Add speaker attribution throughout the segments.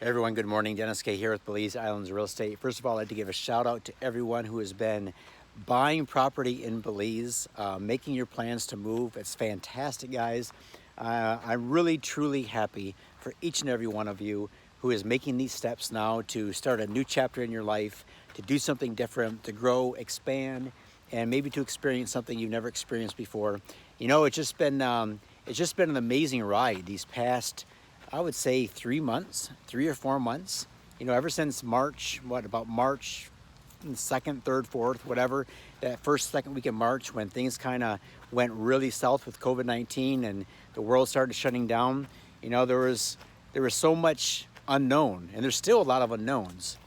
Speaker 1: Everyone, good morning. Dennis K. here with Belize Islands Real Estate. First of all, I'd like to give a shout out to everyone who has been buying property in Belize, making your plans to move. It's fantastic, guys. I'm really, truly happy for each and every one of you who is making these steps now to start a new chapter in your life, to do something different, to grow, expand, and maybe to experience something you've never experienced before. You know, it's just been an amazing ride these past, I would say 3 months, 3 or 4 months, you know, ever since March, about March 2nd, 3rd, 4th, whatever, that first, second week in March when things kind of went really south with COVID-19 and the world started shutting down. You know, there was so much unknown, and there's still a lot of unknowns.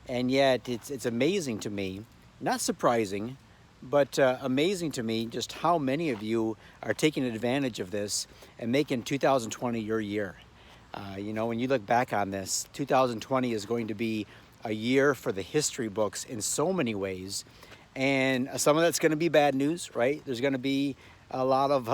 Speaker 1: And yet it's amazing to me, not surprising, but amazing to me just how many of you are taking advantage of this and making 2020 your year. You know, when you look back on this, 2020 is going to be a year for the history books in so many ways. And some of that's going to be bad news, right? There's going to be a lot of,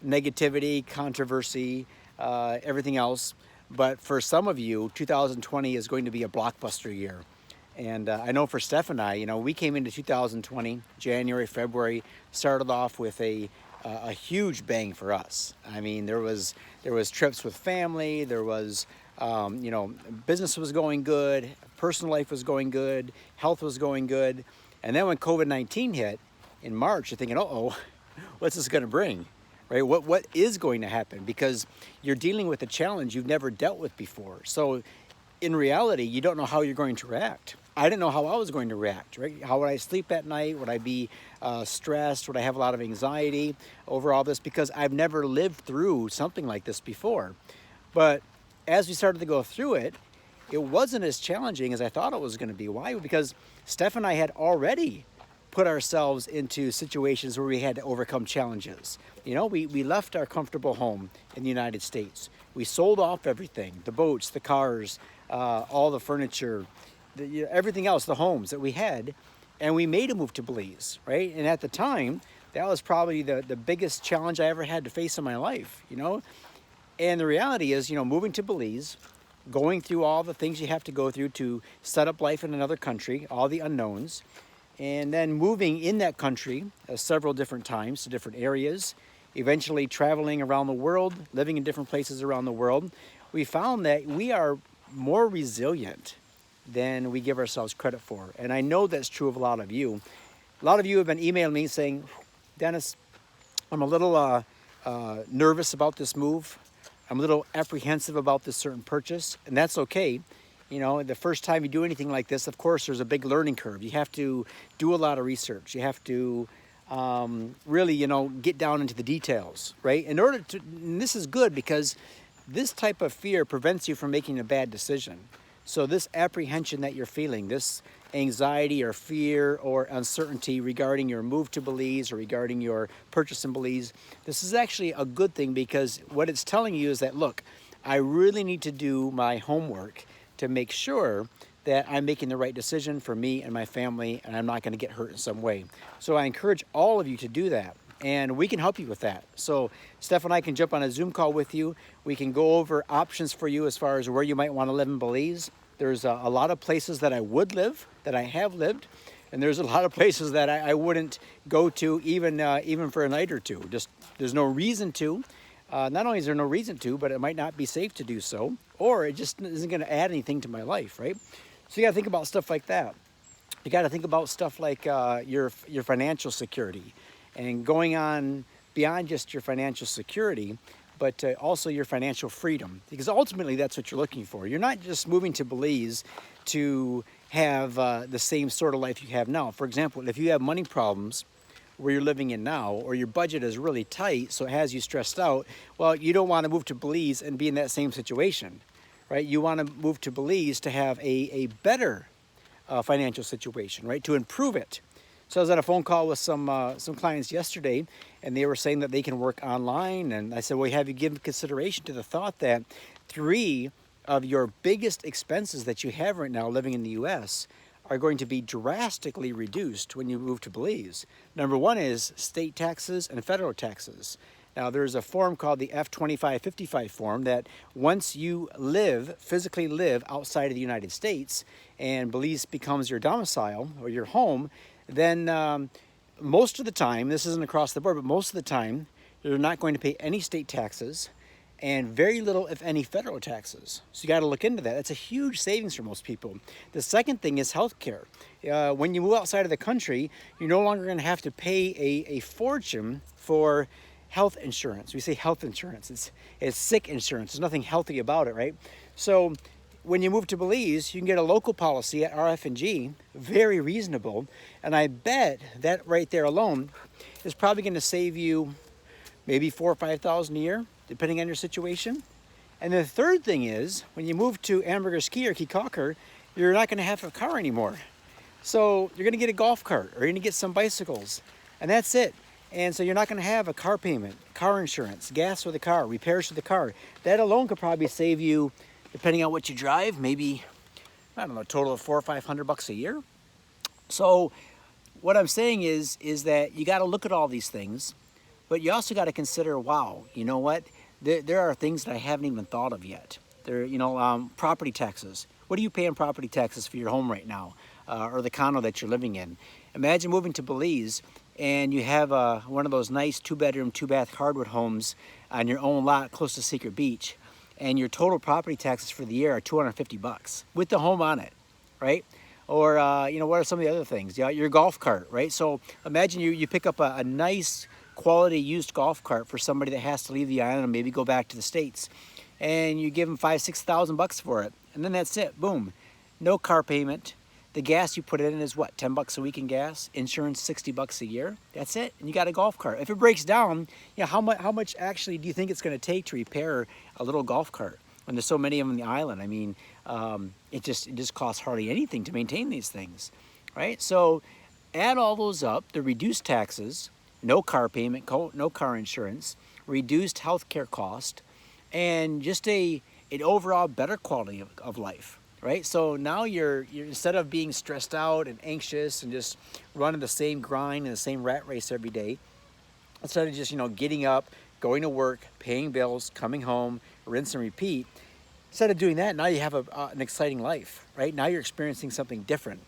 Speaker 1: negativity, controversy, everything else. But for some of you, 2020 is going to be a blockbuster year. And I know for Steph and I, you know, we came into 2020, January, February, started off with a huge bang for us. I mean, there was trips with family, there was, business was going good, personal life was going good, health was going good. And then when COVID-19 hit in March, you're thinking, uh-oh, what's this gonna bring, right? What is going to happen? Because you're dealing with a challenge you've never dealt with before. So in reality, you don't know how you're going to react. I didn't know how I was going to react, right? How would I sleep at night? Would I be stressed? Would I have a lot of anxiety over all this? Because I've never lived through something like this before. But as we started to go through it, it wasn't as challenging as I thought it was going to be. Why? Because Steph and I had already put ourselves into situations where we had to overcome challenges. You know, we left our comfortable home in the United States. We sold off everything, the boats, the cars, all the furniture, everything else, the homes that we had, and we made a move to Belize, right? And at the time, that was probably the biggest challenge I ever had to face in my life, you know? And the reality is, you know, moving to Belize, going through all the things you have to go through to set up life in another country, all the unknowns, and then moving in that country several different times to different areas, eventually traveling around the world, living in different places around the world, we found that we are more resilient than we give ourselves credit for. And I know that's true of a lot of you. A lot of you have been emailing me saying, Dennis, I'm a little nervous about this move. I'm a little apprehensive about this certain purchase, and that's okay. You know, the first time you do anything like this, of course, there's a big learning curve. You have to do a lot of research. You have to really, you know, get down into the details, right? In order to, and this is good because this type of fear prevents you from making a bad decision. So this apprehension that you're feeling, this anxiety or fear or uncertainty regarding your move to Belize or regarding your purchase in Belize, this is actually a good thing because what it's telling you is that, look, I really need to do my homework to make sure that I'm making the right decision for me and my family and I'm not going to get hurt in some way. So I encourage all of you to do that. And we can help you with that. So Steph and I can jump on a Zoom call with you. We can go over options for you as far as where you might want to live in Belize. There's a lot of places that I would live, that I have lived. And there's a lot of places that I wouldn't go to even for a night or two. Just there's no reason to. Not only is there no reason to, but it might not be safe to do so. Or it just isn't going to add anything to my life, right? So you got to think about stuff like that. You got to think about stuff like your financial security. And going on beyond just your financial security, but also your financial freedom. Because ultimately, that's what you're looking for. You're not just moving to Belize to have the same sort of life you have now. For example, if you have money problems where you're living in now, or your budget is really tight, so it has you stressed out, well, you don't want to move to Belize and be in that same situation, right? You want to move to Belize to have a better financial situation, right? To improve it. So I was on a phone call with some clients yesterday, and they were saying that they can work online. And I said, well, have you given consideration to the thought that 3 of your biggest expenses that you have right now living in the U.S. are going to be drastically reduced when you move to Belize? Number one is state taxes and federal taxes. Now there's a form called the F-2555 form that once you physically live outside of the United States and Belize becomes your domicile or your home, then most of the time, this isn't across the board, but most of the time, you're not going to pay any state taxes and very little, if any, federal taxes. So you got to look into that. That's a huge savings for most people. The second thing is healthcare. When you move outside of the country, you're no longer going to have to pay a fortune for health insurance. We say health insurance. It's sick insurance. There's nothing healthy about it, right? So when you move to Belize, you can get a local policy at RF&G, very reasonable. And I bet that right there alone is probably going to save you maybe $4,000 or $5,000 a year, depending on your situation. And the third thing is, when you move to Ambergris Key or Kikaker, you're not going to have a car anymore. So you're going to get a golf cart, or you're going to get some bicycles, and that's it. And so you're not going to have a car payment, car insurance, gas for the car, repairs for the car. That alone could probably save you, depending on what you drive, maybe, I don't know, a total of $400 or $500 a year. So what I'm saying is that you got to look at all these things. But you also got to consider, wow, you know what? There are things that I haven't even thought of yet. Property taxes. What are you paying property taxes for your home right now, or the condo that you're living in? Imagine moving to Belize and you have one of those nice 2-bedroom, 2-bath hardwood homes on your own lot close to Secret Beach, and your total property taxes for the year are $250 with the home on it, right? Or what are some of the other things? Yeah, your golf cart, right? So imagine you pick up a nice quality used golf cart for somebody that has to leave the island and maybe go back to the States, and you give them $5,000-6,000 for it, and then that's it. Boom, no car payment. The gas you put in is what, $10 a week in gas, insurance $60 a year. That's it, and you got a golf cart. If it breaks down, how much actually do you think it's going to take to repair a little golf cart when there's so many of them on the island? I mean, it just costs hardly anything to maintain these things, right? So add all those up, the reduced taxes, no car payment, no car insurance, reduced healthcare cost, and just an overall better quality of life, right? So now you're instead of being stressed out and anxious and just running the same grind and the same rat race every day, instead of just getting up, going to work, paying bills, coming home, rinse and repeat, instead of doing that, now you have an exciting life, right? Now you're experiencing something different,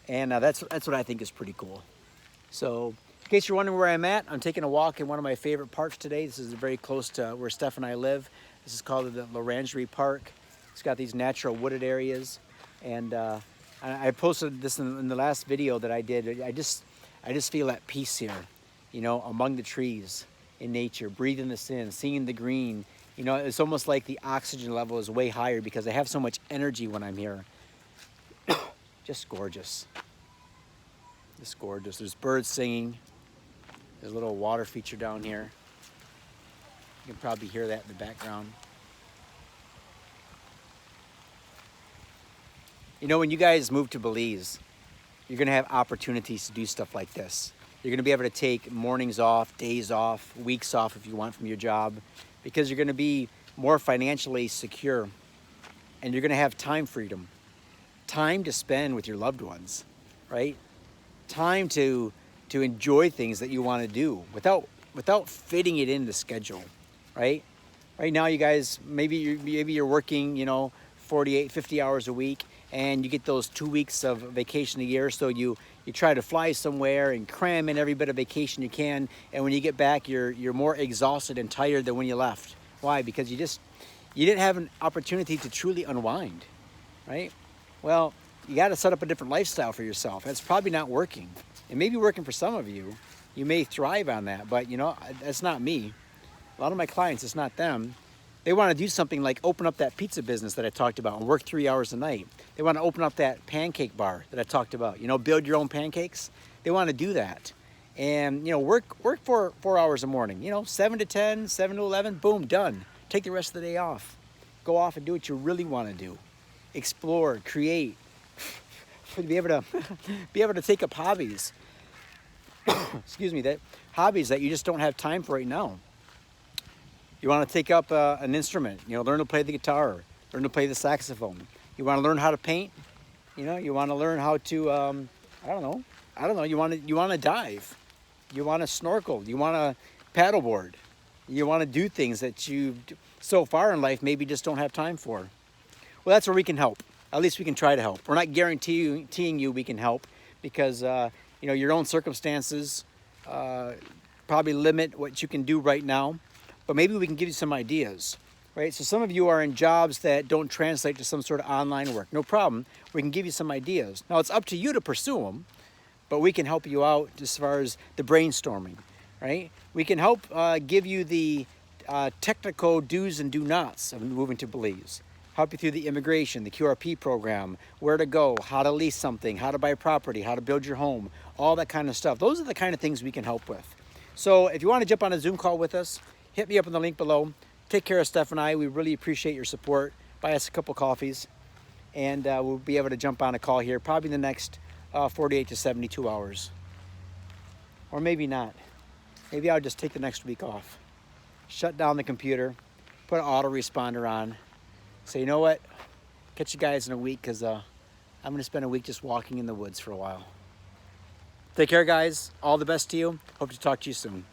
Speaker 1: and that's what I think is pretty cool. So, in case you're wondering where I'm at, I'm taking a walk in one of my favorite parks today. This is very close to where Steph and I live. This is called the Rangeri Park. It's got these natural wooded areas, and I posted this in the last video that I did. I just feel at peace here, among the trees in nature, breathing this in, seeing the green. It's almost like the oxygen level is way higher because I have so much energy when I'm here. Just gorgeous. Just gorgeous. There's birds singing. There's a little water feature down here. You can probably hear that in the background. When you guys move to Belize, you're going to have opportunities to do stuff like this. You're going to be able to take mornings off, days off, weeks off if you want from your job, because you're going to be more financially secure, and you're going to have time freedom, time to spend with your loved ones, right? Time to enjoy things that you want to do without fitting it in the schedule, right? Right now, you guys, maybe you're working, 48, 50 hours a week, and you get those 2 weeks of vacation a year, so you try to fly somewhere and cram in every bit of vacation you can, and when you get back, you're more exhausted and tired than when you left. Why? Because you didn't have an opportunity to truly unwind, right? Well, you got to set up a different lifestyle for yourself. That's probably not working. It may be working for some of you. You may thrive on that, but that's not me. A lot of my clients, it's not them. They want to do something like open up that pizza business that I talked about and work 3 hours a night. They want to open up that pancake bar that I talked about, build your own pancakes. They want to do that. And, work for 4 hours a morning, 7 to 10, 7 to 11, boom, done. Take the rest of the day off. Go off and do what you really want to do. Explore, create, be able to take up hobbies. Excuse me, that hobbies that you just don't have time for right now. You want to take up an instrument, learn to play the guitar, learn to play the saxophone. You want to learn how to paint, you want to learn how to, I don't know. You want to dive, you want to snorkel, you want to paddleboard, You want to do things that you so far in life maybe just don't have time for. Well, that's where we can help. At least we can try to help. We're not guaranteeing you we can help because you know, your own circumstances probably limit what you can do right now, but maybe we can give you some ideas, right? So some of you are in jobs that don't translate to some sort of online work. No problem. We can give you some ideas. Now, it's up to you to pursue them, but we can help you out as far as the brainstorming, right? We can help give you the technical do's and do nots of moving to Belize. Help you through the immigration, the QRP program, where to go, how to lease something, how to buy property, how to build your home, all that kind of stuff. Those are the kind of things we can help with. So if you want to jump on a Zoom call with us, hit me up on the link below. Take care of Steph and I. We really appreciate your support. Buy us a couple coffees, and we'll be able to jump on a call here probably in the next 48 to 72 hours. Or maybe not. Maybe I'll just take the next week off. Shut down the computer, put an autoresponder on. Say, you know what? Catch you guys in a week because I'm going to spend a week just walking in the woods for a while. Take care, guys. All the best to you. Hope to talk to you soon.